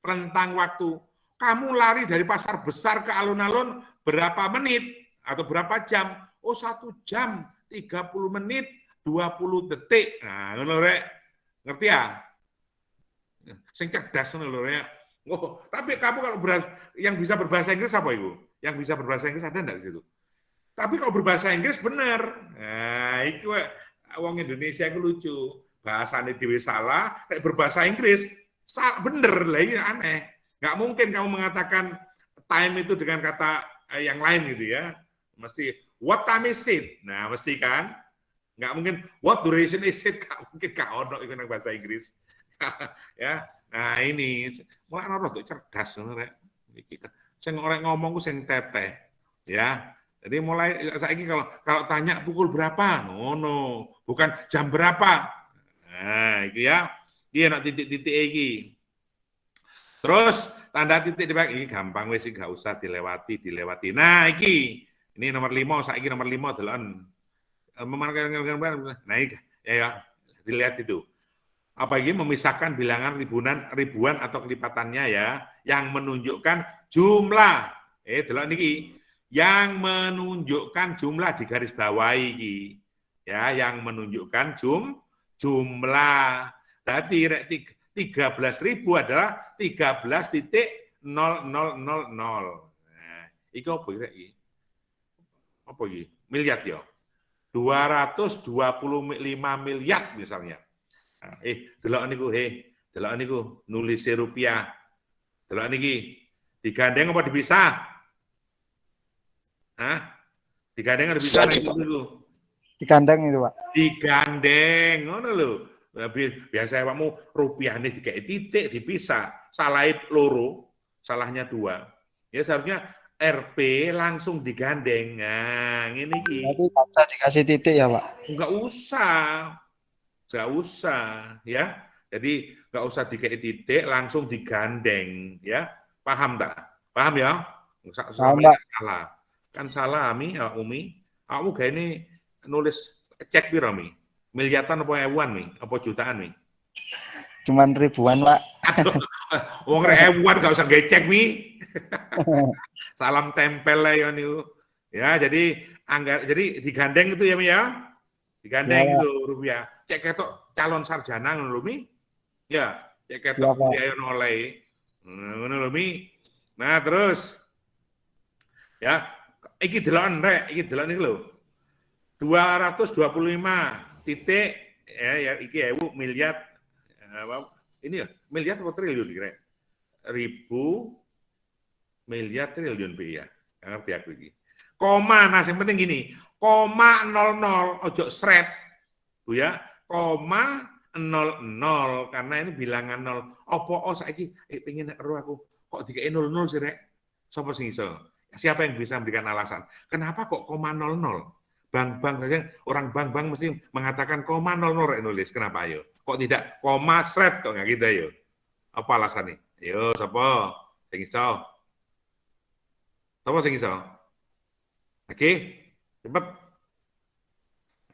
rentang waktu. Kamu lari dari pasar besar ke alun-alun berapa menit atau berapa jam? Oh, 1 jam, 30 menit, 20 detik. Nah, ngono rek. Ngerti ya? Sing cerdas ngono lho rek. Oh, tapi kamu kalau yang bisa berbahasa Inggris apa itu? Yang bisa berbahasa Inggris ada enggak di situ? Tapi kalau berbahasa Inggris bener. Nah, itu wong Indonesia itu lucu. Bahasanya dhewe salah, kayak berbahasa Inggris bener lah, ini aneh. Nggak mungkin kamu mengatakan time itu dengan kata yang lain gitu ya. Mesti what time is it? Nah, mesti kan? Nggak mungkin what duration is it? Nggak mungkin ono itu nang bahasa Inggris. Ya. Nah, ini mulai orang tuh cerdas sebenarnya. Sing orang ngomong ku sing teteh. Ya. Jadi mulai saiki kalau tanya pukul berapa? No. Bukan jam berapa. Nah, itu ya. Iya nak titik-titik iki. Terus tanda titik di ini gampang wis gak usah dilewati. Nah, iki. Ini nomor 5, saiki nomor 5 deloken. Nah, iki ya dilihat itu. Apa ini memisahkan bilangan ribuan atau kelipatannya ya yang menunjukkan jumlah. Delok niki. Yang menunjukkan jumlah di garis bawah iki. Ya, yang menunjukkan jumlah. Berarti 13.000 adalah 13.0000. Nah, iki apa iki? Apa iki? Miliar ya. 225 miliar misalnya. Nah, delok niku delok niku nulis rupiah. Delok niki. Digandeng apa dipisah? Hah? Digandeng atau dipisah niku? Digandeng itu, Pak. Digandeng, ngono lho. Biasa kamu rupiahnya dikai titik dipisah, salah loro, salahnya 2. Ya seharusnya RP langsung digandeng. Nah, ini iki. Berarti nggak usah dikasih titik ya, Pak? Enggak usah, ya. Jadi enggak usah dikai titik, langsung digandeng, ya. Paham tak? Paham ya? Selama ini salah. Kan salah, Umi. Kamu kayak ini nulis cek piro Mi? Miliatan apa ewan Mi? Apa jutaan Mi? Cuman ribuan, Pak. Aduh, wong ewan gak usah ngecek Mi. Salam tempel lah ya niku. Ya, jadi digandeng itu ya Mi ya. Digandeng itu rupiah. Cek ketok calon sarjana ngono lho Mi. Ya, cek ketok kuliah ono oleh. Ngono lho Mi. Nah, terus ya, iki deloken rek, iki delok niku lho. 225 titik ya iki miliar ini ya miliar atau triliun kira miliar triliun ya ngerti aku ini koma nah yang penting gini koma 00 ojo sret Bu ya koma 00 karena ini bilangan 0 opo saiki pengen ero aku kok dikai 00 sih rek sapa sing iso siapa yang bisa memberikan alasan kenapa kok koma 00 bank-bank saja orang bank-bank mesti mengatakan koma 00 nulis kenapa ayo kok tidak koma sret kok nggak gitu ayo apa alasannya ayo sapa sing iso oke cepet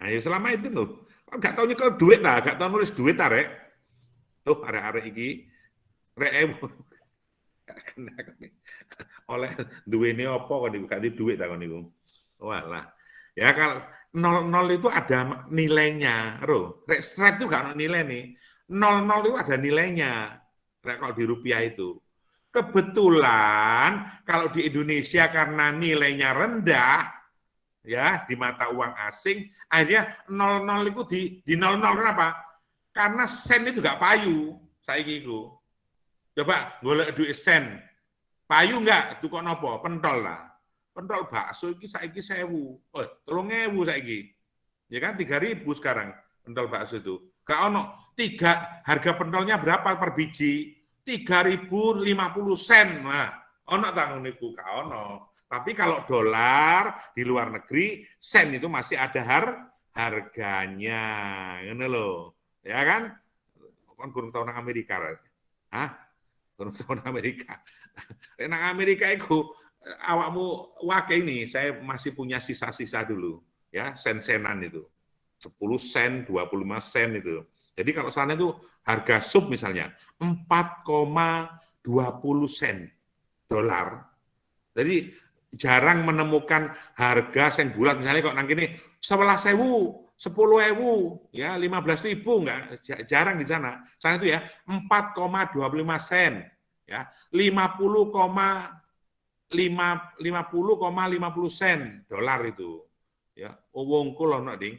ayo selama itu loh nggak tahu nyekel duit tak nggak tahu nulis duit tak rek tuh arek-arek iki rek oleh duwe ini apa kok dikasih duit tak kok niku walah ya kalau 00 itu ada nilainya, Sret itu nggak ada nilai nih. 00 itu ada nilainya, kalau di rupiah itu. Kebetulan kalau di Indonesia karena nilainya rendah, ya di mata uang asing, akhirnya 00 itu di 00 kenapa? Karena sen itu nggak payu, saiki iku. Coba golek duit sen, payu nggak? Tukok nopo? Pentol lah. Pentol bakso iki saiki 1.000. 3.000 saiki. Ya kan 3.000 sekarang pentol bakso itu. Gak ono harga pentolnya berapa per biji? 3.050 sen. Nah, ono tanggung niku gak ono. Tapi kalau dolar di luar negeri sen itu masih ada harganya. Ngono lho. Ya kan? Kan kurang tahun Amerika. Hah? Kurang tahun Amerika. Nang Amerika itu awakmu wake ini saya masih punya sisa-sisa dulu ya sen-senan itu 10 sen 25 sen itu jadi kalau sana itu harga sub misalnya 4,2 20 sen dolar. Jadi jarang menemukan harga sen bulat misalnya kok nang kene 11.000, 10.000, ya 15.000 enggak, jarang di sana. Sana itu ya 4,25 sen, ya 50,50 sen dolar itu. Ya, wongkul ono ding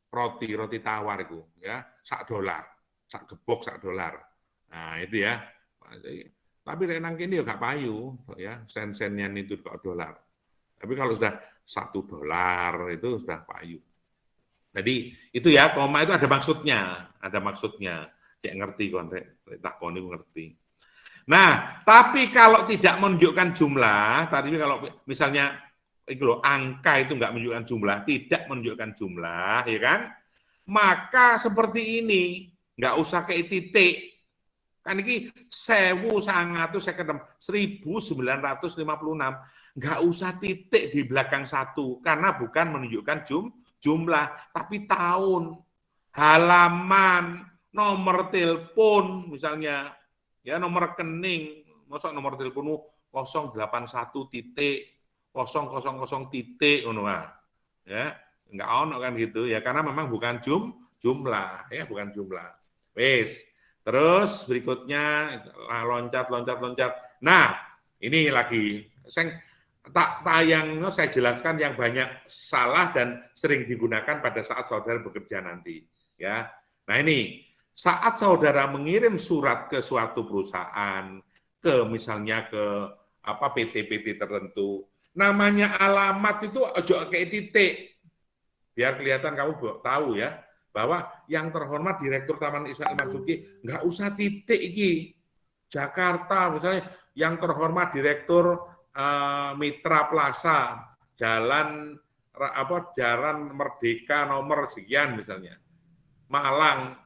roti tawar itu, ya sak dolar, sak gebok sak dolar. Nah itu ya. Tapi nang kene yo gak payu, ya sen-sennya itu kok dolar. Tapi kalau sudah $1 itu sudah payu. Jadi itu ya koma itu ada maksudnya. Cek ngerti kon tak kon itu ngerti. Nah, tapi kalau tidak menunjukkan jumlah, tadi kalau misalnya itu loh, angka itu nggak menunjukkan jumlah, tidak menunjukkan jumlah, ya kan? Maka seperti ini, nggak usah kayak titik. Kan ini 1956, nggak usah titik di belakang satu, karena bukan menunjukkan jumlah, tapi tahun, halaman, nomor telepon, misalnya, ya nomor rekening, masuk nomor telepon 081 titik, 000 titik, ya, nggak ono kan gitu, ya karena memang bukan jumlah, ya bukan jumlah. Wes. Terus berikutnya loncat. Nah, ini lagi saya jelaskan yang banyak salah dan sering digunakan pada saat saudara bekerja nanti, ya. Nah, ini saat saudara mengirim surat ke suatu perusahaan, misalnya ke PT tertentu, namanya alamat itu ojo kayak titik. Biar kelihatan kamu tahu ya, bahwa yang terhormat Direktur Taman Ismail Marzuki nggak usah titik iki. Jakarta misalnya yang terhormat Direktur Mitra Plaza, Jalan Merdeka nomor sekian misalnya. Malang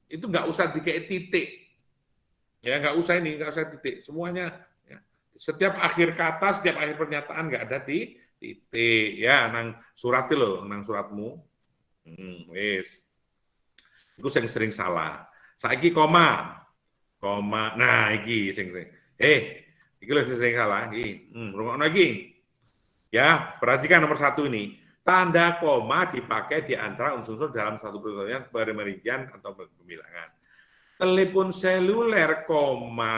itu nggak usah dikei titik. Ya nggak usah titik. Semuanya ya. Setiap akhir kata, setiap akhir pernyataan nggak ada titik ya nang surat lo, nang suratmu. Wis. Iku sering salah. Saiki koma. Nah, iki sing iki lho sing salah iki. Rungokno iki. Ya, perhatikan nomor 1 ini. Tanda koma dipakai di antara unsur-unsur dalam satu pertanyaan pemerincian atau pembilangan. Telepon seluler, koma,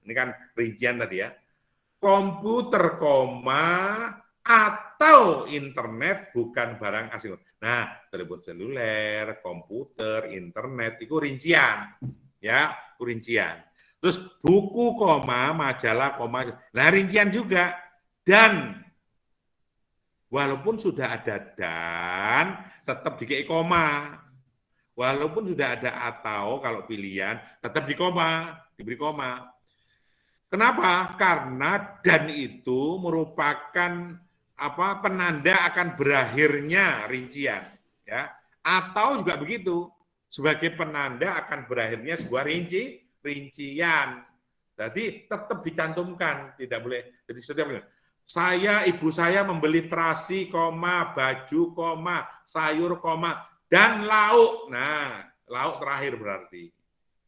ini kan rincian tadi ya. Komputer, koma, atau internet bukan barang asing. Nah, telepon seluler, komputer, internet itu rincian, ya, itu rincian. Terus buku, koma, majalah, koma, nah rincian juga. Dan walaupun sudah ada dan, tetap dikei koma. Walaupun sudah ada atau kalau pilihan, tetap diberi koma. Kenapa? Karena dan itu merupakan penanda akan berakhirnya rincian, ya. Atau juga begitu, sebagai penanda akan berakhirnya sebuah rincian. Jadi tetap dicantumkan, tidak boleh. Jadi setiap ibu saya membeli terasi, koma, baju, koma, sayur, koma, dan lauk. Nah, lauk terakhir berarti,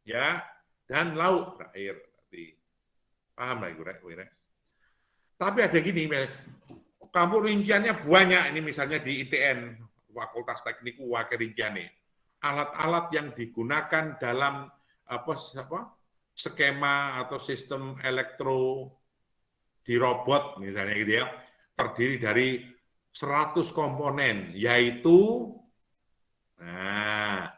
ya, dan lauk terakhir berarti. Paham lah, Ibu. Tapi ada gini, kamu rinciannya banyak, ini misalnya di ITN, Fakultas Teknik UAK rinciannya. Alat-alat yang digunakan dalam skema atau sistem elektro di robot misalnya gitu ya, terdiri dari 100 komponen, yaitu 1,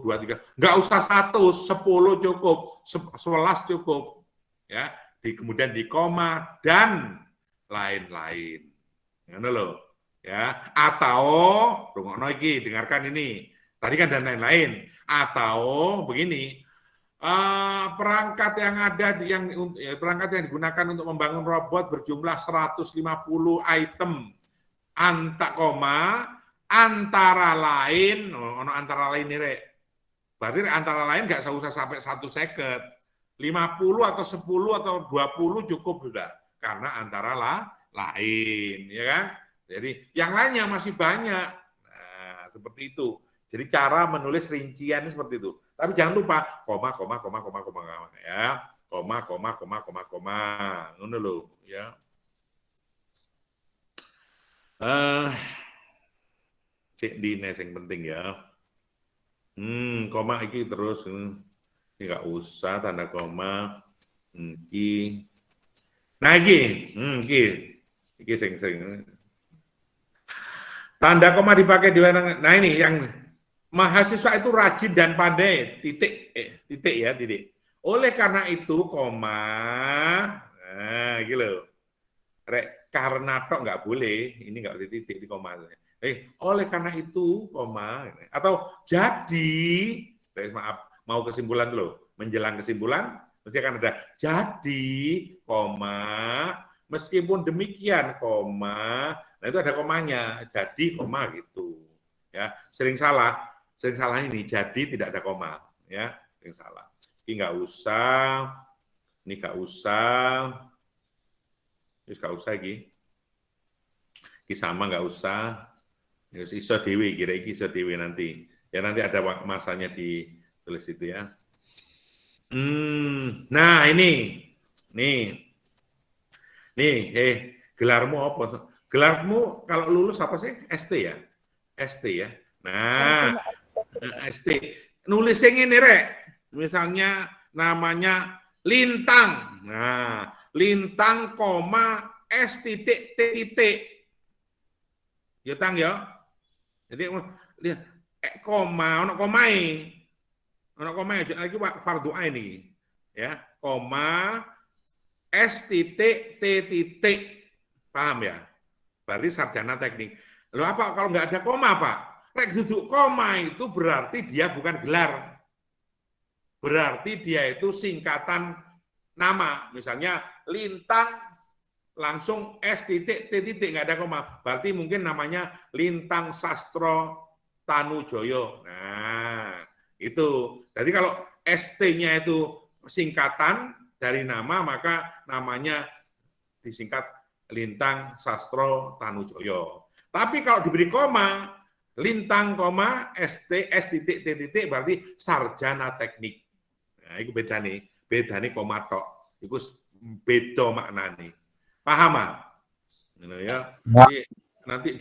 2, 3, nggak usah 1, 10 cukup, 11 cukup, ya. Kemudian di koma dan lain-lain, ngono loh, ya. Atau rungokno iki, dengarkan ini, tadi kan dan lain-lain. Atau begini, perangkat yang digunakan untuk membangun robot berjumlah 150 item, antara lain, antara lain ini, berarti antara lain nggak usah sampai 1 second, 50 atau 10 atau 20 cukup sudah, karena antara lain, ya kan? Jadi yang lainnya masih banyak. Nah, seperti itu. Jadi cara menulis rincian seperti itu. Tapi jangan lupa koma ya. Koma. Ngono lho, ya. Cek dine sing penting ya. Koma iki terus ini nggak usah tanda koma. Iki. Nah iki sing tanda koma dipakai di mana? Nah ini yang mahasiswa itu rajin dan pandai, titik ya. Oleh karena itu koma, nah gitu. Rek karena tok nggak boleh, ini nggak boleh titik di koma. Oleh karena itu koma, atau jadi, maaf mau kesimpulan dulu, menjelang kesimpulan mesti akan ada jadi koma, meskipun demikian koma. Nah itu ada komanya, jadi koma gitu. Ya, sering salah ini jadi tidak ada koma, ya, sering salah. Ini nggak usah, ini nggak usah ini sama nggak usah. Iso dewi, kira iso dewi nanti. Ya nanti ada masanya ditulis itu ya. Nah ini, gelarmu apa? Gelarmu kalau lulus apa sih? ST ya? ST ya. Nah, ST. Nulisnya ini, Rek. Misalnya namanya Lintang. Nah, Lintang, S titik T titik. Ya, Tang ya. Jadi, koma, ono komai. Ono komai, lagi fardu ain ini. Ya, koma, S titik T titik. Paham ya? Berarti sarjana teknik. Loh apa kalau nggak ada koma, Pak? Rek duduk koma itu berarti dia bukan gelar. Berarti dia itu singkatan nama. Misalnya Lintang langsung S titik T titik nggak ada koma. Berarti mungkin namanya Lintang Sastro Tanujoyo. Nah, itu. Jadi kalau ST-nya itu singkatan dari nama, maka namanya disingkat Lintang Sastro Tanujoyo. Tapi kalau diberi koma, Lintang, ST, S titik, T titik, berarti sarjana teknik. Nah, itu beda nih koma tok. Itu beda maknanya. Paham ah? Ya. Nanti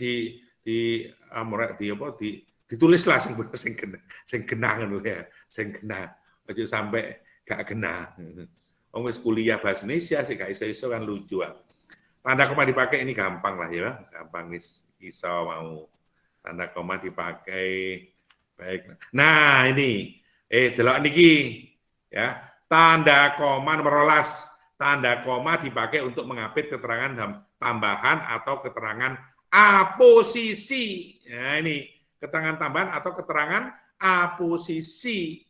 ditulislah sing kena ngono ya, sing kena. Aja sampai gak kena. Wong wis kuliah bahasa Indonesia sih gak iso kan lucu ah. Tanda koma dipakai ini gampang lah ya, gampang iso mau. Tanda koma dipakai baik. Nah, ini delok niki ya. Tanda koma nomor 12. Tanda koma dipakai untuk mengapit keterangan tambahan atau keterangan aposisi. Nah, ini keterangan tambahan atau keterangan aposisi.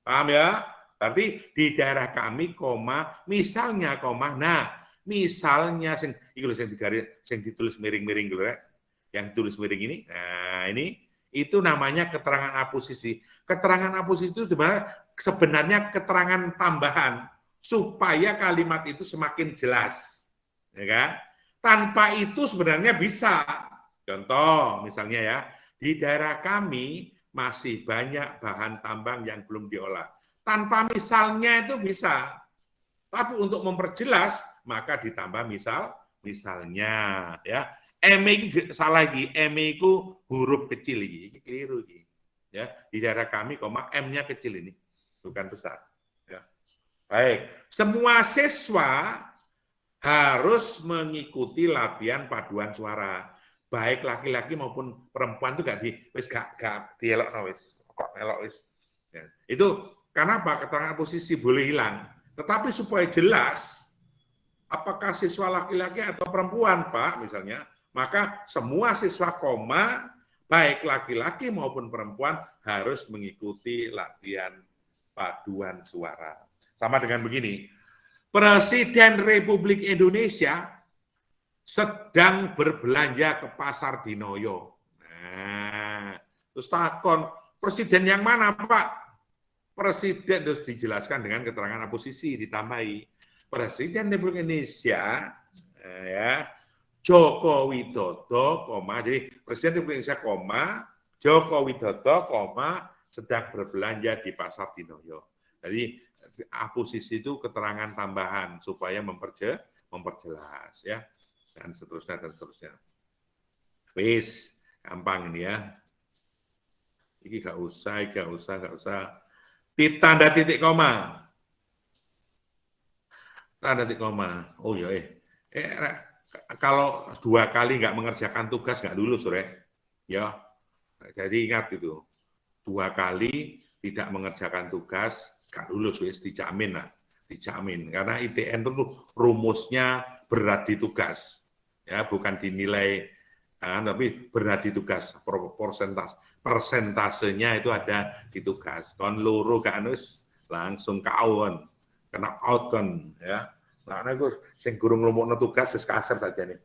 Paham ya? Berarti di daerah kami koma, misalnya koma. Nah, misalnya sing ditulis miring-miring dulu ya. Yang tulis miring ini. Nah, ini itu namanya keterangan aposisi. Keterangan aposisi itu sebenarnya keterangan tambahan supaya kalimat itu semakin jelas. Ya kan? Tanpa itu sebenarnya bisa. Contoh misalnya ya, di daerah kami masih banyak bahan tambang yang belum diolah. Tanpa misalnya itu bisa. Tapi untuk memperjelas maka ditambah misalnya ya. M-nya salah lagi, M-nya itu huruf kecil ini keliru ini. Ya, di daerah kami M-nya kecil ini, bukan besar. Ya. Baik, semua siswa harus mengikuti latihan paduan suara. Baik laki-laki maupun perempuan itu gak dielok wis. Ya. Itu kenapa keterangan posisi boleh hilang. Tetapi supaya jelas apakah siswa laki-laki atau perempuan, Pak, misalnya, maka semua siswa baik laki-laki maupun perempuan harus mengikuti latihan paduan suara. Sama dengan begini, Presiden Republik Indonesia sedang berbelanja ke pasar Dinoyo. Nah, terus takon, presiden yang mana, Pak? Presiden harus dijelaskan dengan keterangan aposisi ditambahi. Presiden Republik Indonesia, ya, Joko Widodo, jadi Presiden Republik Indonesia, Joko Widodo, sedang berbelanja di pasar Dinoyo. Jadi aposisi itu keterangan tambahan supaya memperjelas ya, dan seterusnya dan seterusnya. Wis, gampang ini ya. Ini gak usah. Tanda titik koma. Tanda titik koma. Oh ya, kalau 2 kali nggak mengerjakan tugas nggak lulus, sore. Ya, jadi ingat itu. 2 kali tidak mengerjakan tugas nggak lulus, wis dijamin lah, dijamin. Karena ITN itu rumusnya berat di tugas, ya bukan dinilai, tapi berat di tugas. Persentasenya itu ada di tugas. Kon loro gak langsung kawan. Kena out kan ya. Nah, itu sing guru nglumpukno tugas wis kasar saja nih.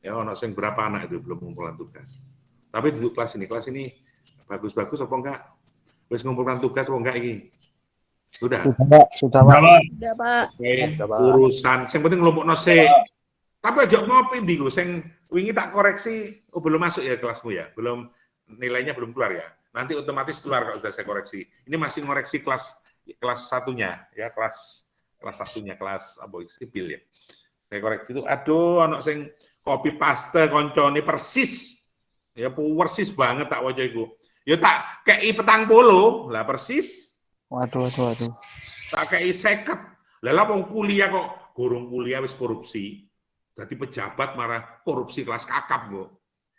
Ya ono sing berapa anak itu belum ngumpulan tugas. Tapi di kelas ini bagus-bagus apa enggak? Wis ngumpulkan tugas apa enggak ini? Sudah. Sudah, Pak. Sudah, Pak. Oke, urusan sing penting nglumpukno sik. Tapi aja ngopi ndi sing wingi tak koreksi, belum masuk ya kelasmu ya. Belum, nilainya belum keluar ya. Nanti otomatis keluar kalau sudah saya koreksi. Ini masih ngoreksi kelas satunya ya, kelas satunya, kelas apa sipil ya. Saya koreksi itu, aduh anak sing copy paste koncone persis. Ya persis banget tak waca iku. Ya tak kei 40 lah persis. Waduh. Tak kei 50. Lah wong kuliah kok gurung kuliah wis korupsi. Jadi pejabat marah korupsi kelas kakap kok.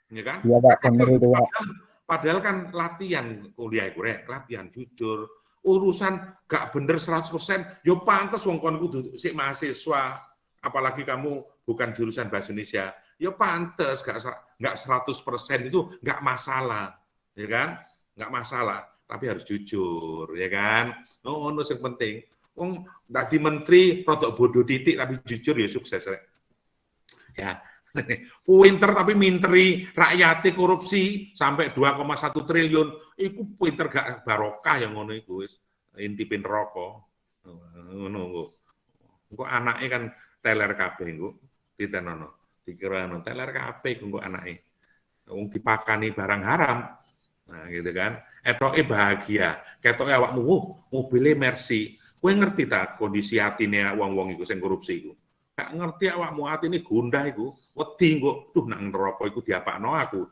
Ya kan? Iya, Pak, benar itu, Pak. Padahal kan latihan kuliah itu, latihan jujur. Urusan gak bener 100%, yo pantes wong kon kudu sik mahasiswa, apalagi kamu bukan jurusan bahasa Indonesia, yo pantes gak 100% itu gak masalah, ya kan? Gak masalah, tapi harus jujur, ya kan? Oh, ono sing penting. Wong dadi menteri rodok bodoh titik tapi jujur ya sukses, rek. Ya. Pinter tapi minteri rakyatnya korupsi sampai 2,1 triliun, itu pinter gak barokah yang ngono iku wis intipin rokok. Ngono kok anaknya kan teler kabeh engko ditenono. Dikira teler kabeh engko anake. Wong dipakani barang haram. Nah, gitu kan. Etoke bahagia, ketoke awakmu mobilnya Mercy. Kowe ngerti ta kondisi atine wong-wong iku sing korupsi iku? Gak ngerti awakmu atine gundah iku, wedi engko duh nang neraka iku diapakno aku,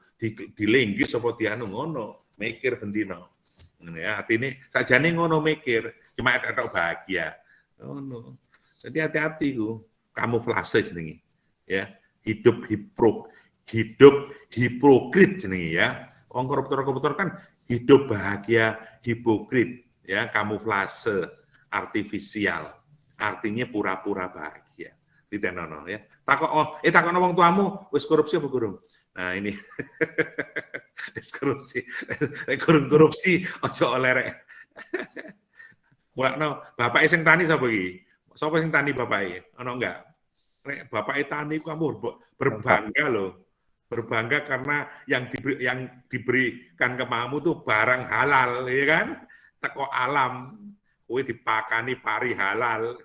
dilenggis apa dianu ngono, mikir bendino. Ngene ya, atine sakjane ngono mikir, cuma etok bahagia. Ngono. Jadi hati-hati ku, kamuflase jenenge. Ya, hidup hipokrit jenenge ya. Wong koruptor kan hidup bahagia hipokrit ya, kamuflase artifisial. Artinya pura-pura bahagia. Ditenono ya. Takokno wong tuamu wis korupsi apa gurung? Nah, ini wis korupsi. Korupsi aja oleh rek. Kulakno, bapake sing tani sapa iki? Sapa sing tani bapake? Ono enggak? Rek bapake tani kamu berbangga loh. Berbangga karena yang diberikan ke kamu tuh barang halal, ya kan? Teko alam, kowe dipakani pari halal.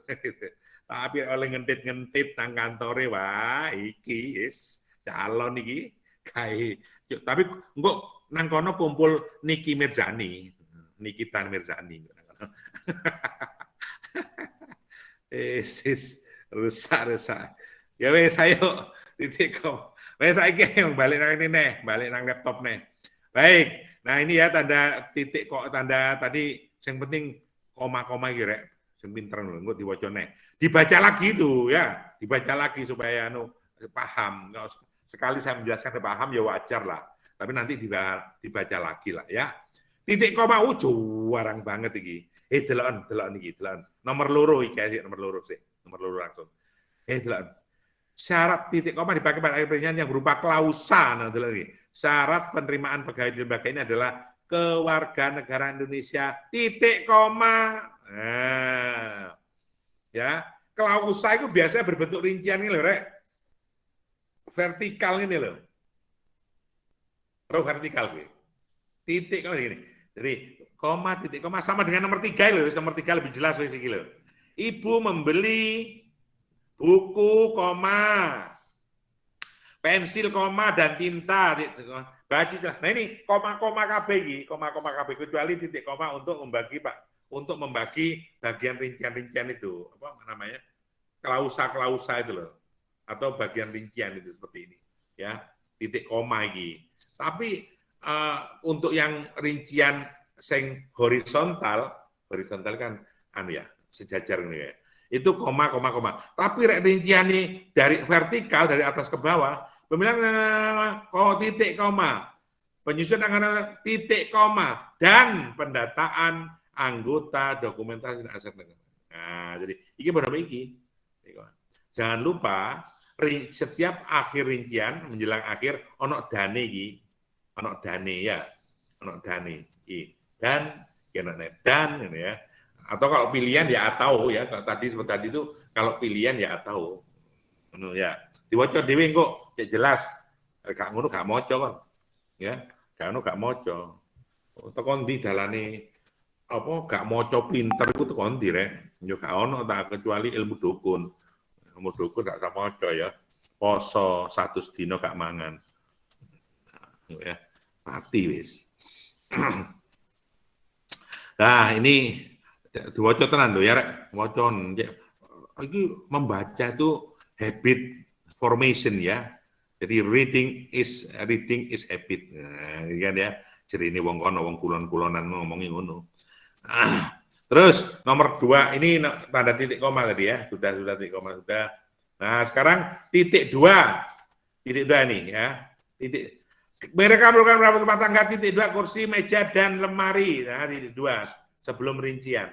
Tapi oleh ngentit-ngentit nang kantore, wah iki yes, calon iki kae. Tapi engko nang kono kumpul Niki Mirzani, Nikita Mirzani. Rusak. Ya wes ayo titik kom. Wes saiki balik nang ini balik nang laptop nih. Baik. Nah, ini ya tanda titik kok, tanda tadi yang penting koma-koma iki rek. Sing pinter lho engko diwacane. Dibaca lagi itu ya, dibaca lagi supaya paham. Sekali saya menjelaskan paham ya wajar lah. Tapi nanti dibaca lagi lah ya. Titik koma warang banget iki. Delok iki, delok. Nomor loro iki, nomor loro langsung. Delok. Syarat titik koma dipakai pada akhir yang berupa klausa. Nah, delok iki. Syarat penerimaan pegawai di lembaga ini adalah kewarganegaraan Indonesia titik koma. Nah, ya, klausa itu biasanya berbentuk rincian ini loh, rek. Vertikal ini loh. Vertikal gue. Titik koma gini. Jadi koma, titik koma sama dengan nomor 3 loh. Nomor 3 lebih jelas wis iki loh. Ibu membeli buku koma, pensil koma dan tinta. Baca jelas. Nah ini koma-koma KB ini, koma-koma KB kecuali titik koma untuk membagi Pak, untuk membagi bagian rincian-rincian itu, apa namanya? Klausa-klausa itu loh. Atau bagian rincian itu seperti ini, ya. Titik koma ini. Tapi untuk yang rincian sing horizontal kan ya, sejajar nih ya. Itu koma. Tapi rincian nih dari vertikal dari atas ke bawah, pemilihan titik koma, penyusunan anggaran titik koma, dan pendataan anggota dokumentasi dan aset negara. Nah, jadi ini berapa ini? Jangan lupa setiap akhir rincian menjelang akhir ono dane iki, ono dane ya, ono dane iki. Dan ini ya. Atau kalau pilihan ya atau ya, tadi seperti tadi itu kalau pilihan ya atau ya. Diwaca dhewe kok cek jelas. Gak ngono gak maca kok. Ya, gak ngono gak maca. Tekon ndi dalane apa gak maca pinter iku tekon ndi rek. Yo gak ono tak kecuali ilmu dukun. Ilmu dukun gak usah maca ya. Poso 100 dina gak mangan. Ya, mati wis. Nah, ini diwaca tenan lho ya rek. Waca iki membaca itu habit formation ya. Jadi reading is habit. Nah, ini kan ya. Jadi ini wong kono wong kulon-kulonan ngomongi ngono. Terus nomor 2 ini tanda titik koma tadi ya. Sudah titik koma sudah. Nah, sekarang titik 2. Titik 2 nih ya. Titik mereka memerlukan rapat rumah tangga titik 2 kursi, meja dan lemari. Nah, titik 2 sebelum rincian.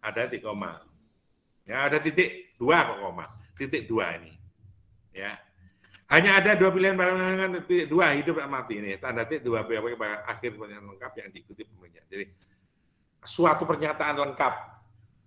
Ada titik koma. Ya, ada titik 2 kok koma. Titik 2 ini. Ya. Hanya ada 2 pilihan barang titik 2 hidup dan mati ini. Tanda titik 2 akhir pernyataan lengkap yang diikuti pemilihan. Jadi suatu pernyataan lengkap.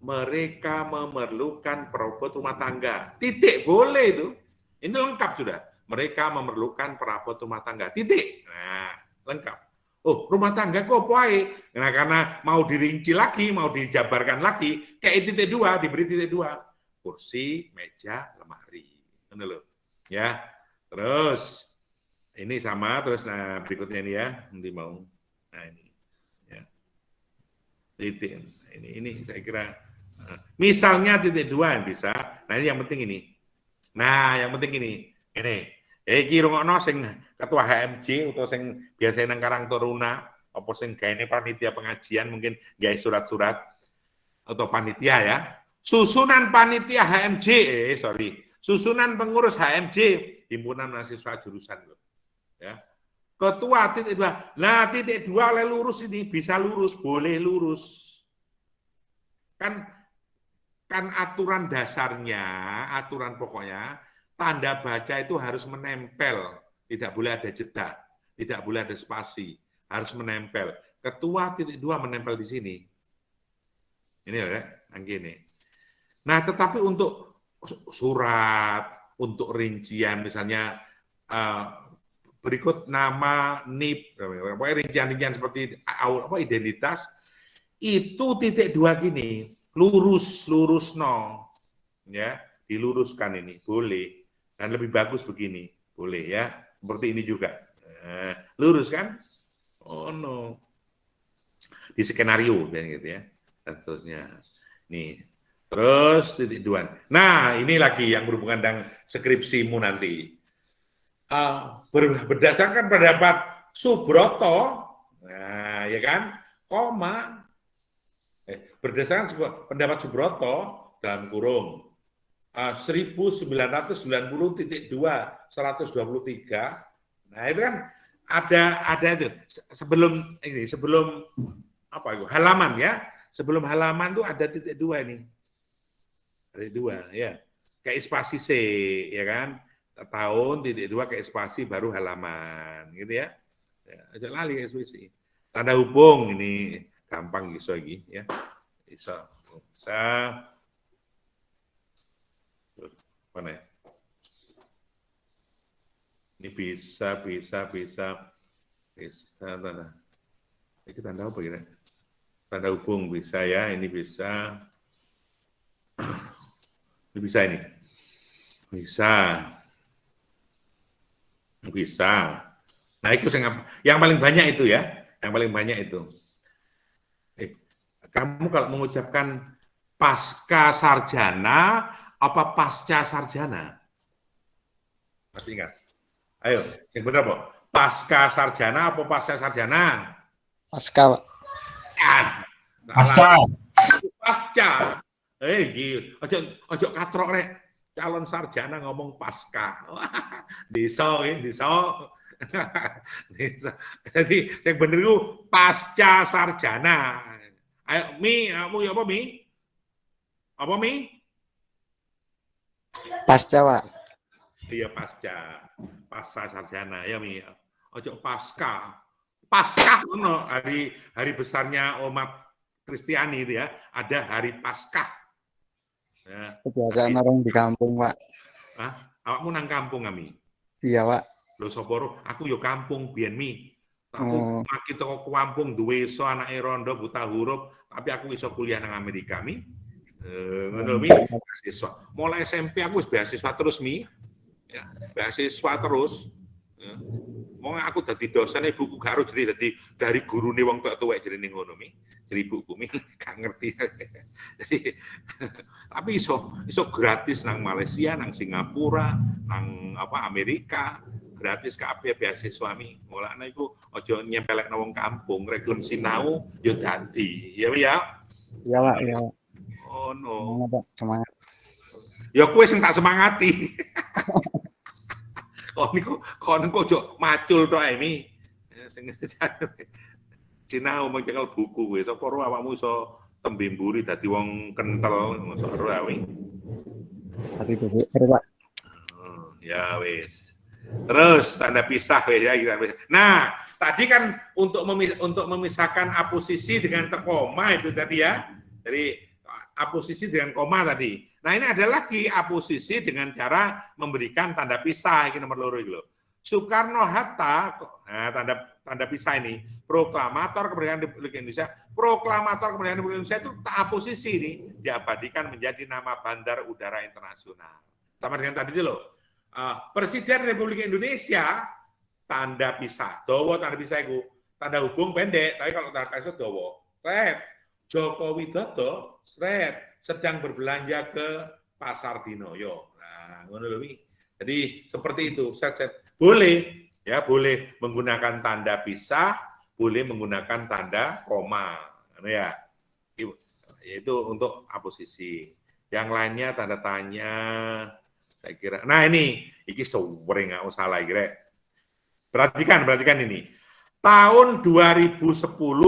Mereka memerlukan perabot rumah tangga. Titik boleh itu. Ini lengkap sudah. Mereka memerlukan perabot rumah tangga. Titik. Nah, lengkap. Oh, rumah tangga kok poai. Nah, karena mau dirinci lagi, mau dijabarkan lagi, kayak titik 2, diberi titik 2. Kursi, meja, lemari. Ini loh. Ya. Terus ini sama, terus nah berikutnya ini ya, nanti mau. Nah, ini. Ya. Titik. Ini saya kira misalnya titik 2 yang bisa. Nah, ini yang penting ini. Nah, yang penting ini. Ini. Iki rungokno sing ketua HMJ atau sing biasa nang Karang Taruna apa sing gaene panitia pengajian mungkin gawe surat-surat atau panitia ya. Susunan panitia HMJ susunan pengurus HMJ himpunan mahasiswa jurusan loh. Ya. Ketua titik 2. Nah, titik 2 oleh lurus ini bisa lurus, boleh lurus. Kan aturan dasarnya, aturan pokoknya tanda baca itu harus menempel, tidak boleh ada jeda, tidak boleh ada spasi, harus menempel. Ketua titik 2 menempel di sini. Ini ya, gini. Nah, tetapi untuk surat, untuk rincian misalnya berikut nama NIP, rincian-rincian seperti identitas, itu titik 2 gini, lurus no, ya, diluruskan ini, boleh. Dan lebih bagus begini, boleh ya. Seperti ini juga. Lurus kan? Oh no. Di skenario gitu ya. Dan seterusnya. Nih. Terus titik 2. Nah, ini lagi yang berhubungan dengan skripsimu nanti. Berdasarkan pendapat Subroto, nah ya kan, koma, berdasarkan pendapat Subroto dalam kurung 1990.2 123. Nah, itu kan ada itu sebelum apa itu halaman ya. Sebelum halaman tuh ada titik 2 ini. Titik 2 ya. Kayak spasi C ya kan. Tahun titik 2 kayak spasi baru halaman gitu ya. Aja lali kayak spasi. Tanda hubung ini gampang iso iki ya. Bisa mana ya? Ini bisa tanda. Ini tanda apa ya? Tanda hubung bisa ya, ini bisa. Ini bisa ini. Bisa. Nah, itu yang paling banyak itu ya, yang paling banyak itu. Kamu kalau mengucapkan pasca sarjana apa pasca sarjana? Masih ingat? Ayo, yang benar, Pak. Pasca sarjana apa pasca sarjana? Pasca, Pak. Ah, Pasca. pasca. Gitu. Ojo katrok rek. Calon sarjana ngomong pasca. Desa ini, desa. Jadi yang bener itu pasca sarjana. Ayo, Mi, kamu ya apa, Mi? Apa, Mi? Pasca, Pak. Iya, pasca sarjana ya, Mi. Ojo pasca. Pasca no, hari besarnya umat Kristiani itu ya, ada hari Paskah. Ya, Kebiasaan orang di kampung, Pak. Awakmu nang kampung, Ami? Iya, Pak. Lho soporo, aku yo kampung biyen Mi. Aku maki teko kampung duwe iso anake rondo buta huruf, tapi aku iso kuliah nang Amerika, Mi. Ngono Mi, beasiswa. Mulai SMP aku wis beasiswa terus, Mi. Ya, beasiswa terus. Ya. Mau aku dadi dosen ibuku gak harus jadi dari gurune wong tuwek jenenge ngono Mi. Jadi ibuku Mi gak ngerti. Jadi tapi iso gratis nang Malaysia, nang Singapura, nang Amerika, gratis kabeh beasiswa Mi. Mulane iku aja nyempelekno wong kampung, rek gelem sinau yo dadi. Ya Mi ya. Iya, Pak, iya. Oh no. Semangat, Pak. Semangat. Ya kowe sing tak semangati. Niku ojo macul tok ae Mi. Sing sinau mencekel buku kowe sapa ro awakmu iso tembe mburi dadi wong kentel mosok ro ae. Tadi dulu, Pak. Ya wis. Terus tanda pisah wis ya kita. Nah, tadi kan untuk memisahkan aposisi dengan koma itu tadi ya. Jadi aposisi dengan koma tadi. Nah, ini ada lagi aposisi dengan cara memberikan tanda pisah ini nomor loro itu. Soekarno-Hatta, nah tanda pisah ini, proklamator kemerdekaan Republik Indonesia, proklamator kemerdekaan Republik Indonesia itu aposisi ini diabadikan menjadi nama Bandar Udara Internasional. Sama dengan tadi itu loh. Presiden Republik Indonesia tanda pisah, dawa tanda pisah itu, tanda hubung pendek, tapi kalau tanda pisah dawa. Joko Widodo sedang berbelanja ke Pasar Dinoyo. Nah, ngono lho. Jadi seperti itu. Boleh menggunakan tanda pisah, boleh menggunakan tanda koma. Ya. Itu untuk aposisi. Yang lainnya tanda tanya saya kira. Nah, ini sering nggak salah kira. Perhatikan ini. Tahun 2010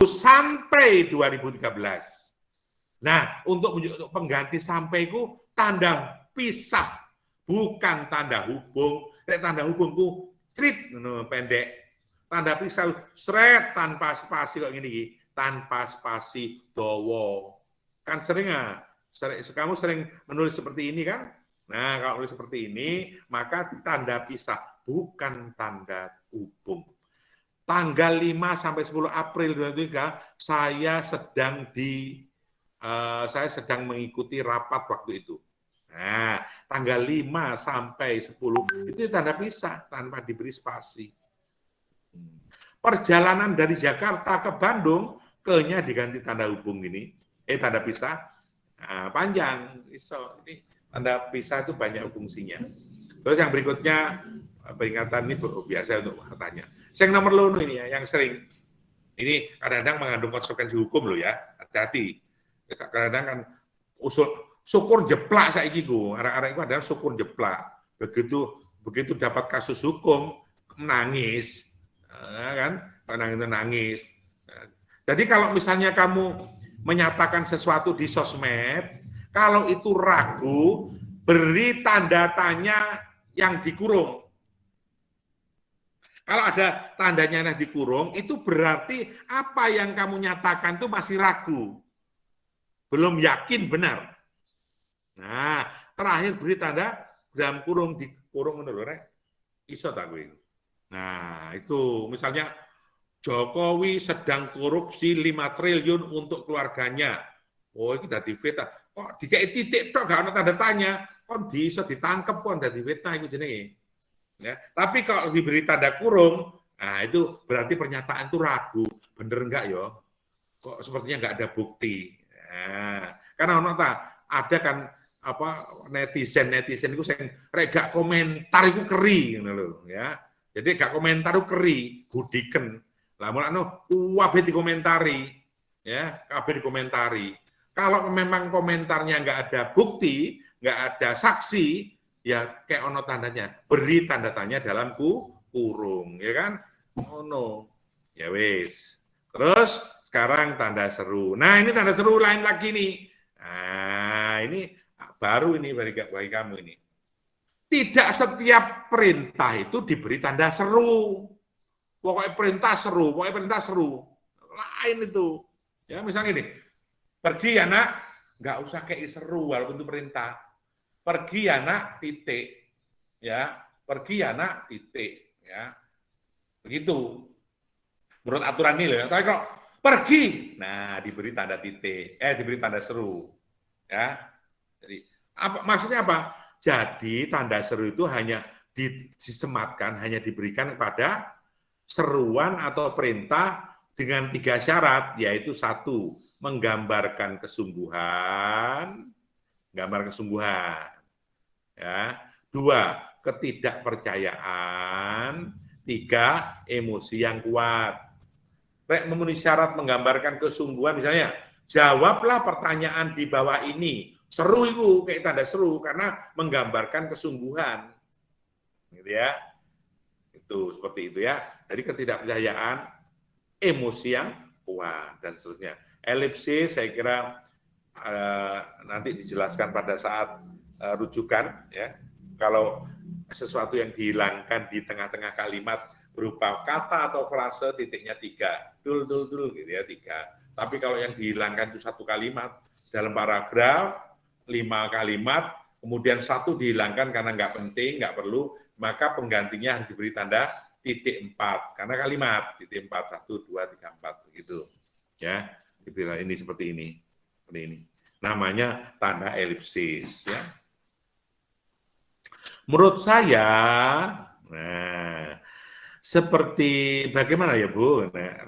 sampai 2013. Nah, untuk pengganti sampai itu tanda pisah, bukan tanda hubung. Tanda hubungku trit pendek. Tanda pisah sret tanpa spasi kok gini, tanpa spasi dawa. Kan kamu sering menulis seperti ini kan? Nah, kalau menulis seperti ini, maka tanda pisah bukan tanda hubung. Tanggal 5 sampai 10 April 2023 saya sedang mengikuti rapat waktu itu. Nah, tanggal 5 sampai 10 itu tanda pisah tanpa diberi spasi. Perjalanan dari Jakarta ke Bandung ke-nya diganti tanda hubung ini. Tanda pisah. Nah, panjang. Ini tanda pisah itu banyak fungsinya. Terus yang berikutnya peringatan ini biasa untuk tanya. Yang nomor loro ini ya, yang sering. Ini kadang-kadang mengandung konsekuensi hukum loh ya, hati-hati. Kadang-kadang kan syukur jeplak saiki ku, arek-arek itu adalah syukur jeplak. Begitu dapat kasus hukum nangis, kan? Nangis. Jadi kalau misalnya kamu menyatakan sesuatu di sosmed, kalau itu ragu, beri tanda tanya yang dikurung. Kalau ada tandanya yang dikurung, itu berarti apa yang kamu nyatakan itu masih ragu. Belum yakin benar. Nah, terakhir beri tanda dalam kurung, dikurung menurut iso tak gue. Nah, itu misalnya Jokowi sedang korupsi 5 triliun untuk keluarganya. Oh, itu udah difitnah. Kok dikai titik tok gak ada tanda tanya. Kok bisa ditangkep kok udah difitnah itu jenenge. Ya, tapi kalau diberi tanda kurung, Nah, itu berarti pernyataan itu ragu. Bener enggak ya? Kok sepertinya enggak ada bukti. Nah, karena ada kan apa netizen itu sing rek gak komentar iku keri ngono lho ya. Jadi gak komentar iku keri, budiken. Lah mulane kabeh dikomentari ya, kabeh dikomentari. Kalau memang komentarnya nggak ada bukti, nggak ada saksi, ya kayak ono tandanya, beri tanda tanya dalam kurung, ya kan? Oh no, ya wis. Terus sekarang tanda seru. Nah ini tanda seru lain lagi nih. Nah ini baru ini bagi kamu ini. Tidak setiap perintah itu diberi tanda seru. Pokoknya perintah seru. Lain itu. Ya misalnya ini, pergi ya nak, nggak usah kayak seru walaupun itu perintah. Pergi ya nak, titik. Ya, pergi ya nak, titik. Ya, begitu. Menurut aturan ini loh. Tapi kalau pergi, nah diberi tanda titik, diberi tanda seru. Ya, jadi maksudnya apa? Jadi tanda seru itu hanya disematkan, hanya diberikan kepada seruan atau perintah dengan 3 syarat, yaitu 1, menggambarkan kesungguhan, ya. 2, ketidakpercayaan. 3, emosi yang kuat. Memenuhi syarat menggambarkan kesungguhan, misalnya, jawablah pertanyaan di bawah ini. Seru itu, kayak tanda seru, karena menggambarkan kesungguhan. Gitu ya. Itu, seperti itu ya. Jadi ketidakpercayaan, emosi yang kuat, dan seterusnya. Elipsis, saya kira nanti dijelaskan pada saat rujukan. Ya. Kalau sesuatu yang dihilangkan di tengah-tengah kalimat, berupa kata atau frase titiknya 3, dul gitu ya 3. Tapi kalau yang dihilangkan itu 1 kalimat dalam paragraf 5 kalimat, kemudian 1 dihilangkan karena nggak penting, nggak perlu, maka penggantinya harus diberi tanda titik 4 karena kalimat titik 4 1 2 3 4 begitu ya. Ini seperti ini. Namanya tanda elipsis ya. Menurut saya, nah seperti bagaimana ya Bu? Nah,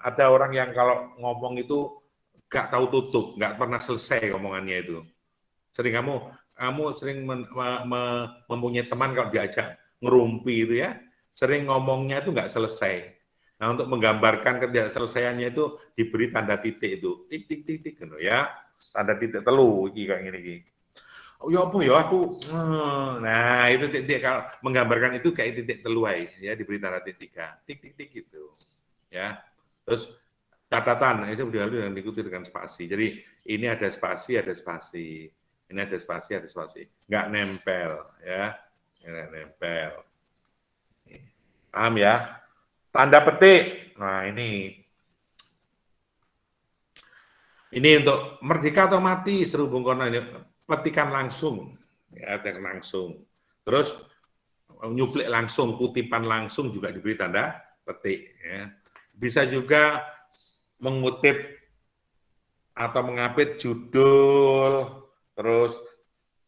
ada orang yang kalau ngomong itu nggak tahu tutup, nggak pernah selesai omongannya itu. Sering kamu sering mempunyai teman kalau diajak ngerumpi itu ya, sering ngomongnya itu nggak selesai. Nah untuk menggambarkan ketidakselesaiannya itu diberi tanda titik itu, titik gitu ya, tanda titik telu kayak gini. Oh ya apa ya aku, nah itu titik kalau menggambarkan itu kayak titik teluai ya diberi tanda titik 3, titik gitu ya. Terus catatan itu udah diikuti dengan spasi. Jadi ini ada spasi, ini ada spasi, nggak nempel ya, nggak nempel. Paham ya? Tanda petik. Nah ini untuk merdeka atau mati seru Bung Kono ini. Petikan langsung, ya, langsung. Terus nyuplik langsung, kutipan langsung juga diberi tanda petik. Ya. Bisa juga mengutip atau mengapit judul, terus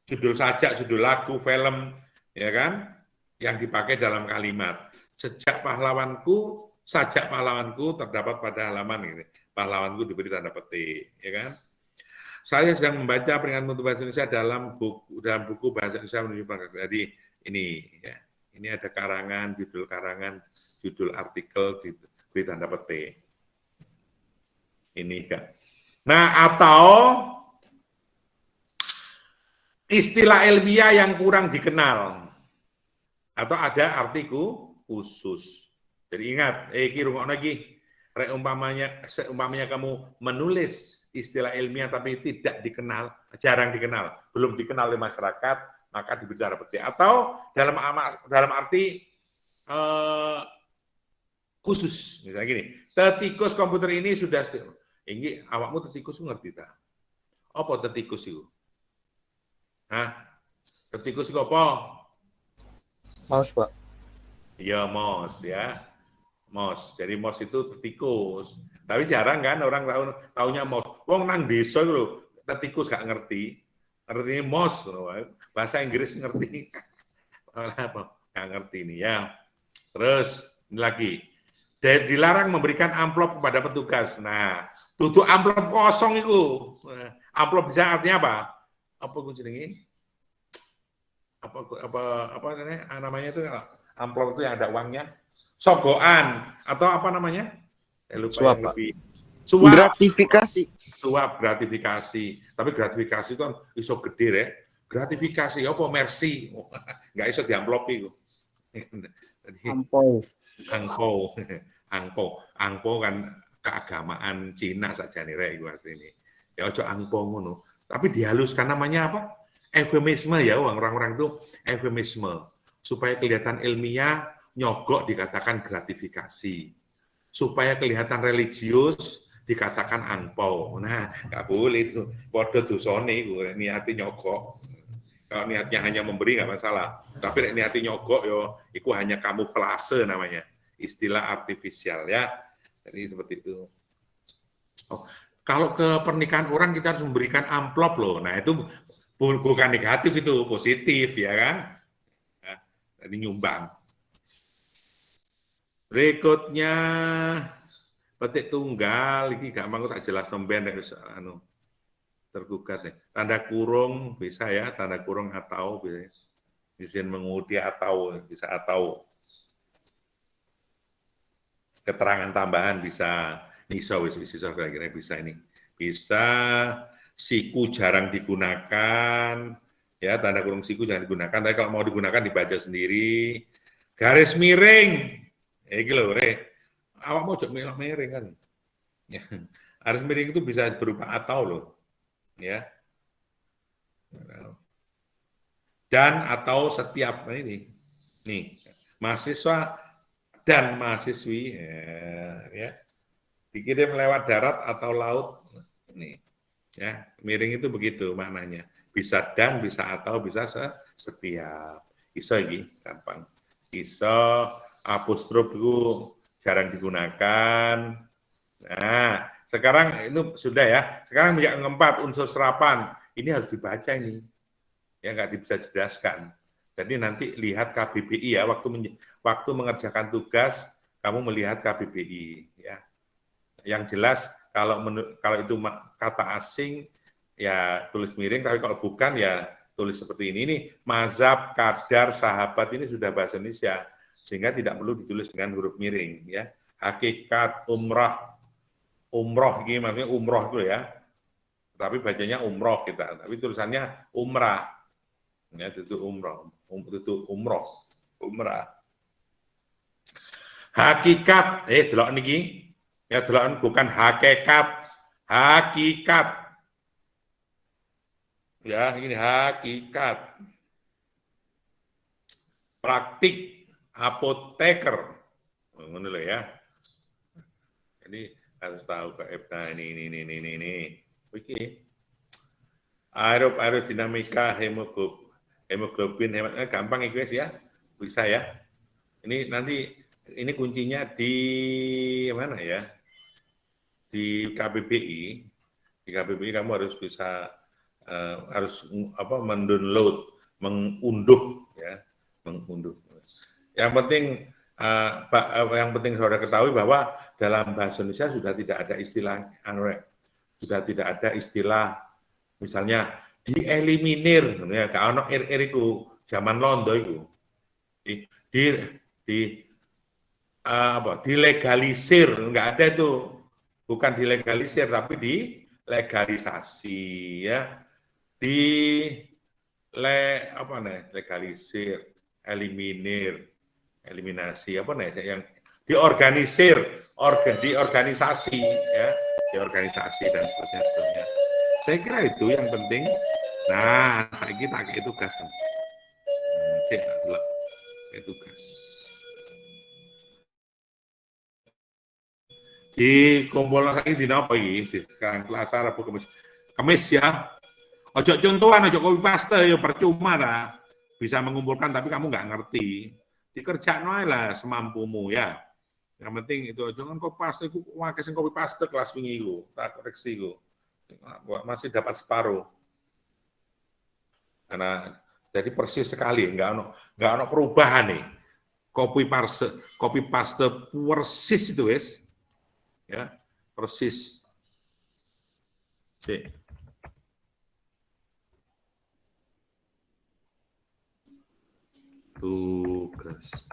judul sajak, judul lagu, film, ya kan, yang dipakai dalam kalimat. Sajak pahlawanku terdapat pada halaman ini. Pahlawanku diberi tanda petik, ya kan. Saya sedang membaca peringatan mutu bahasa Indonesia dalam buku bahasa Indonesia menuju Pancasila. Jadi ini ya, ini ada karangan, judul artikel diberi tanda petik. Ini kan. Nah, atau istilah ilmiah yang kurang dikenal atau ada arti khusus. Jadi ingat, iki rungokno iki, rek umpamanya kamu menulis istilah ilmiah tapi tidak dikenal, jarang dikenal, belum dikenal oleh masyarakat, maka diberi tanda petik. Atau dalam arti khusus, misalnya gini, tetikus komputer ini sudah, ini awakmu tetikus ngerti tak? Apa tetikus itu? Hah? Tetikus itu apa? Mouse, Pak. Iya, mouse ya. Mouse. Jadi mouse itu tetikus. Tapi jarang kan orang taunya mouse. Wong nang desa itu loh, tetikus gak ngerti. Ngerti mouse, bahasa Inggris ngerti. Apa? Gak ngerti ini ya. Terus Ini lagi. Dilarang memberikan amplop kepada petugas. Nah, tutup amplop kosong itu. Amplop bisa artinya apa? Apa kuncinya? Apa namanya itu amplop itu yang ada uangnya? Sogokan atau apa namanya? Lupa Suap, yang Pak. lebih. Suap. Gratifikasi. Suap, gratifikasi. Tapi gratifikasi itu kan iso gede ya. Gratifikasi apa mercy. Enggak iso diamplopi itu. Ampau. Angpo kan keagamaan Cina saja nih rek iku asline. Ya ojo angpo ngono. Tapi dihaluskan namanya apa? Eufemisme ya orang-orang itu eufemisme. Supaya kelihatan ilmiah nyogok dikatakan gratifikasi. Supaya kelihatan religius dikatakan angpau. Nah, nggak boleh itu. Podo dosone itu niatnya nyogok. Kalau niatnya hanya memberi nggak masalah. Tapi niatnya nyogok yo, itu hanya kamuflase namanya. Istilah artifisial ya. Jadi seperti itu. Oh, kalau ke pernikahan orang kita harus memberikan amplop loh. Nah itu bukan negatif itu, positif ya kan. Nah, jadi nyumbang. Berikutnya petik tunggal, ini gampang tak jelas nomben anu tergugat nih. Tanda kurung bisa ya, tanda kurung atau bisa. Izin mengemudi atau bisa atau keterangan tambahan bisa iso kira-kira bisa ini. Bisa siku jarang digunakan ya, tanda kurung siku jangan digunakan, tapi kalau mau digunakan dibaca sendiri. Garis miring. Iki lho, awak mau jok melok miring kan. Ya. Garis miring itu bisa berupa atau loh. Ya. Dan atau setiap ini. Nih, mahasiswa dan mahasiswi ya, dikirim lewat darat atau laut. Nih, ya, miring itu begitu maknanya. Bisa dan, bisa atau, bisa setiap. Iso iki gampang. Iso apostrof itu jarang digunakan. Nah, sekarang itu sudah ya. Sekarang yang keempat, unsur serapan. Ini harus dibaca ini. Ya nggak bisa dijelaskan. Jadi nanti lihat KBBI ya, waktu mengerjakan tugas kamu melihat KBBI ya. Yang jelas kalau itu kata asing ya tulis miring, tapi kalau bukan ya tulis seperti ini. Ini mazhab, kadar, sahabat ini sudah bahasa Indonesia sehingga tidak perlu ditulis dengan huruf miring ya. Hakikat, umroh ini maksudnya umroh itu ya. Tapi bacanya umroh kita, tapi tulisannya umrah. Ya, itu umroh, umrah. Hakikat, delok niki, ya delok bukan hakikat, hakikat. Ya, ini hakikat. Praktik apoteker, ngono lho ya. Jadi harus tahu ke ini. Oke. Aerodinamika hemoglobin gampang itu ya, bisa ya. Ini nanti ini kuncinya di mana ya? Di KBBI. Di KBBI kamu harus bisa harus mendownload, mengunduh ya, mengunduh. Yang penting saudara ketahui bahwa dalam bahasa Indonesia sudah tidak ada istilah misalnya dieliminir, ya kalau itu zaman londo itu dilegalisir, enggak ada itu, bukan dilegalisir tapi dilegalisasi ya, legalisir, eliminasi yang diorganisasi ya, diorganisasi dan seterusnya. Saya kira itu yang penting. Nah, saya kita kayak tugas. Tugas. Di kumpul lagi di apa iki? Sekarang Selasa, Rabu, Kamis ya. Ojo contohan, ojo copy paste ya percuma dah. Bisa mengumpulkan tapi kamu nggak ngerti. Dikerjakan aja lah semampumu ya. Yang penting itu jangan copy paste iku wae sing copy paste kelas wingi iku, tak koreksi iku. Masih dapat separuh. Karena jadi persis sekali, nggak ada perubahan nih. copy paste persis itu wes. Ya, persis. Sik. Tugas.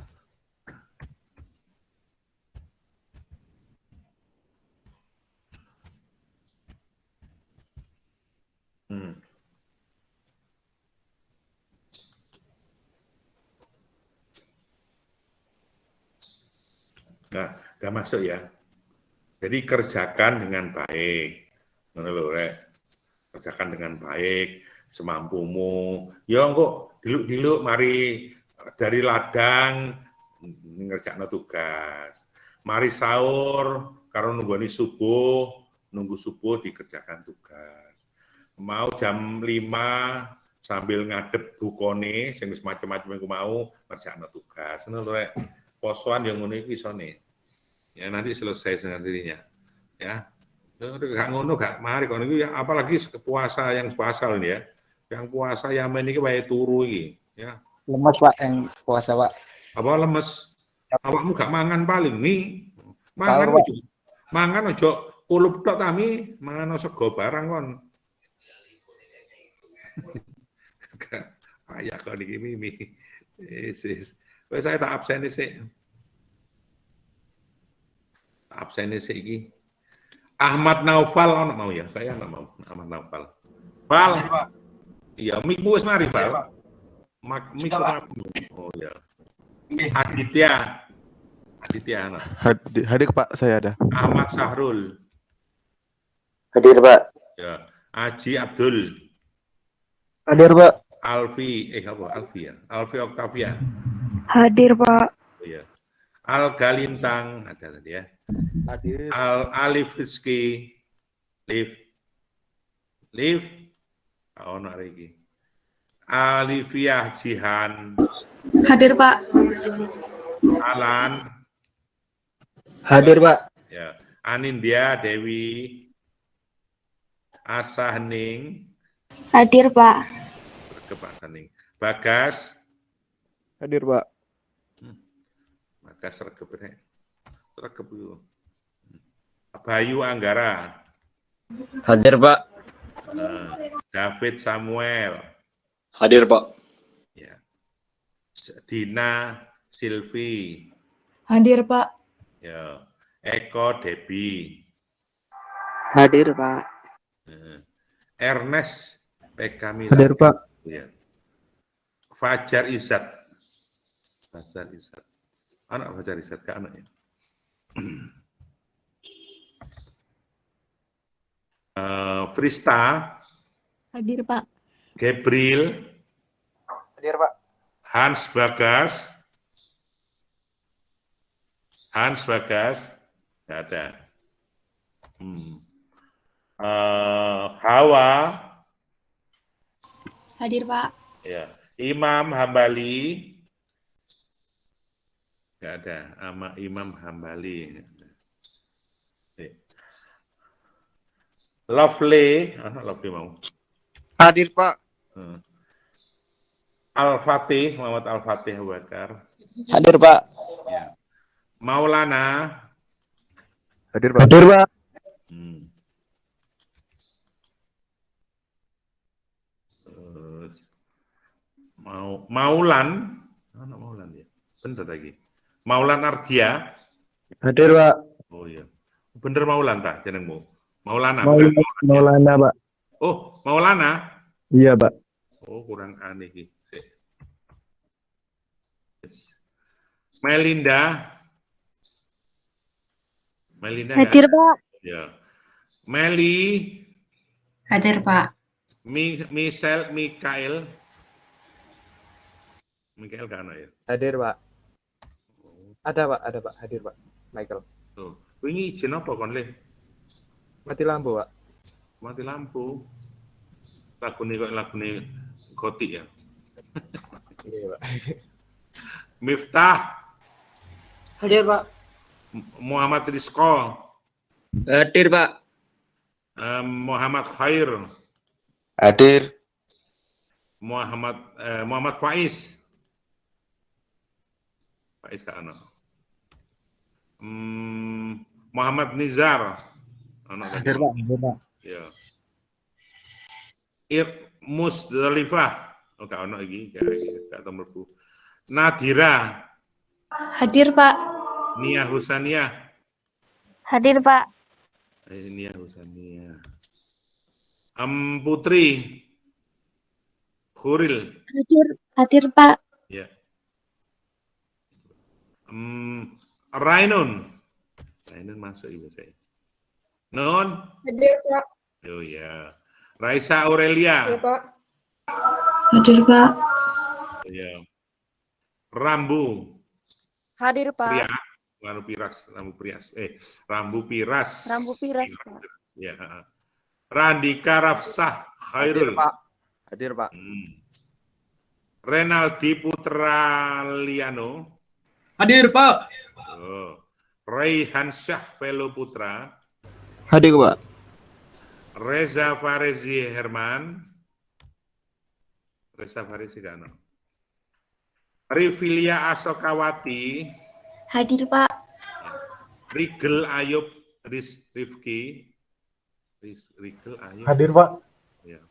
Nah, udah masuk ya. Jadi kerjakan dengan baik. Kerjakan dengan baik, semampumu. Ya kok diluk-diluk mari dari ladang ngerjakno tugas. Mari sahur karo nunggu subuh dikerjakan tugas. Mau jam 5 sambil ngadep bukone sing wis macam-macam aku mau ngerjakno tugas. Ngono rek. Posoan yang ngono iki isone. Ya nanti selesai dengan dirinya. Ya. Gak ngono gak mari kono iki ya, apalagi puasa yang puasa ini ya. Yang puasa Yamen iki wae turu iki, ya. Lemes Pak yang puasa Pak. Apa lemes? Awakmu gak mangan paling nih. Sahur, Pak. Mangan ojo kulup tok tami, mangan sego barang kon. Kayak kok iki mimi. Wis saya tak absen sih. Absen sih iki. Ahmad Naufal ono mau ya? Saya enggak mau Ahmad Naufal. Val. Iya, mikmu wis mari, Val. Mikmu. Oh ya. Aditya anak. Hadir Pak, saya ada. Ahmad Sahrul. Hadir Pak. Ya. Aji Abdul. Hadir Pak. Alfi, apa? Alfi ya? Alfi Octavia. Hadir, Pak. Oh ya. Al Galintang ada tadi ya. Hadir. Al Alif Rizki. Liv. Ono iki. Alifiah Jihan. Hadir, Pak. Alan. Hadir Pak. Ya. Anindya Dewi. Asa Hening. Hadir, Pak. Pak Hening. Bagas. Hadir Pak. Bagas regep rek. Regep itu. Bayu Anggara. Hadir Pak. David Samuel. Hadir Pak. Ya. Dina Silvi. Hadir, Pak. Ya. Eko Debi. Hadir Pak. Ernest PK Milan. Hadir Pak. Ya. Fajar Izzat. Anak Fajar Izzat ke anaknya. Frista. Hadir, Pak. Gabriel. Hadir Pak. Hans Bagas. Nggak ada. Hawa. Hadir, Pak. Ya. Imam Hambali. Nggak ada. Imam Hambali. Lovely mau. Hadir Pak. Al-Fatih, Muhammad Al-Fatih Abu Bakar. Hadir Pak. Ya. Maulana. Hadir Pak. Hadir Pak. Terus Maulan ya. Bener lagi. Maulan Argia. Hadir Pak. Oh iya. Bener Maulan tak jenengmu? Maulana. Maulana Pak. Oh, Maulana. Iya Pak. Oh, kurang aneh iki. Melinda. Hadir, Pak. Ya. Meli. Hadir, Pak. Mikael kan ya? Hadir Pak. Ada Pak. Hadir Pak. Michael. Tuh. Wingi izin apa kon le? Mati lampu Pak. Mati lampu. Lagune gotik ya. Iya Pak. Miftah. Hadir Pak. Muhammad Rizko. Hadir Pak. Muhammad Khair. Hadir. Muhammad Faiz. Faiz gak ono. Muhammad Nizar. Ono Hadir Pak. Hadir Pak. Ya. Musdalifah. Oh, gak ono iki, gak tau mlebu. Nadira. Hadir, Pak. Nia Husaniyah. Hadir, Pak. Nia Husaniyah. Putri. Khuril. Hadir, Pak. Ya. Rainun. Rainun masuk ibu saya. Non. Hadir, Pak. Oh ya. Raisa Aurelia. Pak. Hadir, Pak. Ya. Rambu. Hadir, Pak. Rambu Piras. Rambu Piras. Rambu Piras, Pak. Ya. Randika Rafsah Khairul. Hadir, Pak. Hadir, Pak. Renaldi Putraliano. Hadir, Pak. Oh. Raihan Syah Velo Putra. Hadir Pak. Reza Farezi Herman. Reza Farezi kan. Rifilia Asokawati. Hadir, Pak. Rigel Ayub Rifki. Rigel Ayub. Hadir, Pak. Ya.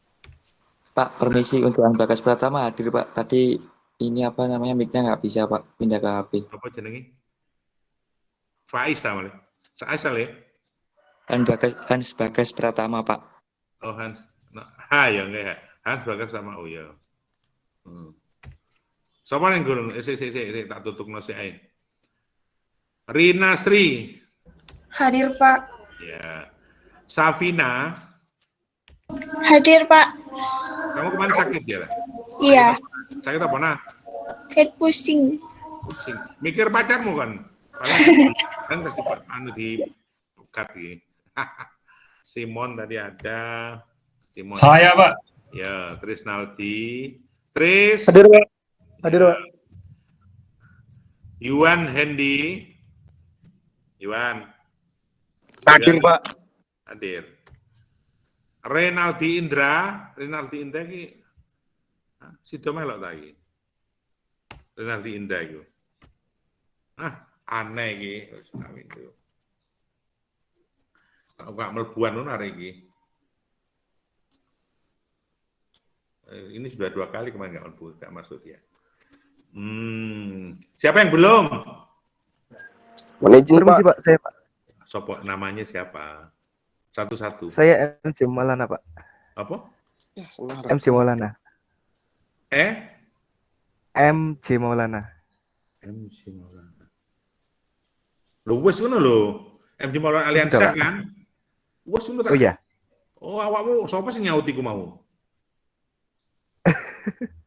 Pak, permisi untuk Ang Bagas Pratama hadir, Pak. Tadi ini apa namanya mic-nya nggak bisa, Pak. Pindah ke HP. Apa jenenge? Faiz ta male. Saasal ya. Hans Bagas Pratama, Pak. Oh Hans. Nah, ya enggak ya. Hans Bagas sama oh ya. Sama yang gurung, tak tutup nasi air. Rina Sri. Hadir, Pak. Ya. Safina. Hadir, Pak. Kamu kemarin sakit ya? Iya. Sakit apa nah? Head pusing. Pusing. Mikir pacarmu kan? Paling kan pasti di pekat gitu. Simon tadi ada. Simon. Saya, Pak. Ya, Trisnaldi. Tris. Hadir, Pak. Hadir, Pak. Yuan Hendy. Yuan. Hadir Pak. Hadir. Renaldi Indra ki sido melok ta iki. Renaldi Indra iku. Aneh iki wis kawin iki. Gak mlebuan ngono arek iki. Ini sudah 2 kali kemarin nggak mlebu, nggak masuk dia. Siapa yang belum? Permisi, Pak. Saya, Pak. Sopo namanya siapa? Satu-satu. Saya MC Maulana, Pak. Apa? MC Maulana. MC Maulana. MC Maulana. Lho wis ngono lho. MC Maulana Aliansyah kan? Wis ngono ta? Oh iya. Oh, awakmu sapa sing nyauti ku mau?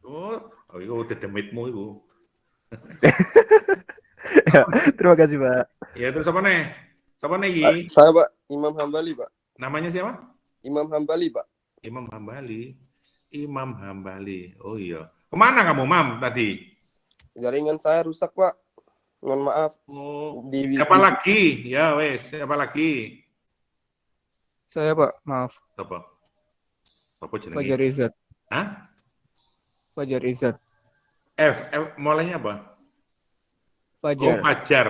Oh, iku dedemitmu iku. Ya, terima kasih, Pak. Ya terus apa nih? Siapa nih iki? Saya Pak, Imam Hambali Pak. Namanya siapa? Imam Hambali Pak. Imam Hambali. Imam Hambali. Oh iya. Kemana kamu, Mam, tadi? Jaringan saya rusak Pak. Mohon maaf. Oh, siapa lagi? Ya wes, siapa lagi? Saya, Pak. Maaf. Siapa? Apa jenenge? Fajar Izzat. Hah? Fajar Izzat. F mulainya apa? Fajar. Oh, Fajar.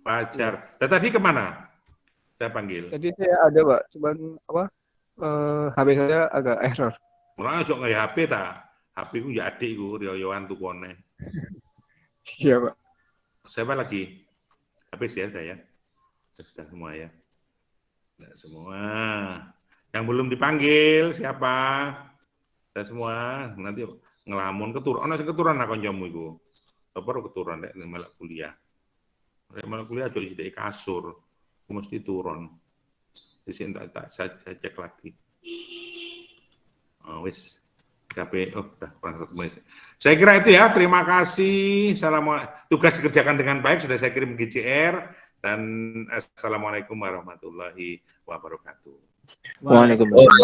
Fajar. Dan tadi kemana? Saya panggil. Tadi saya ada, Pak. Cuman apa? HP saya agak error. Mulanya jok nggak HP ta? HP ku ya adik ku, riyoyoan tuh kone. Iya, Pak. Siapa lagi? HP sih ada ya? Sudah semua ya? Sudah semua. Yang belum dipanggil siapa? Sudah semua. Nanti ngelamun keturun. Ana sing keturunan nak kancamu iku. Apa keturunan nek malah kuliah. Nek malah kuliah aja di kasur. Mesti turun. Di sini tak saya cek lagi. Oh, wis. KP, sudah kurang 1 menit. Saya kira itu ya. Terima kasih. Tugas dikerjakan dengan baik. Sudah saya kirim GCR. Dan assalamualaikum warahmatullahi wabarakatuh. Waalaikumsalam.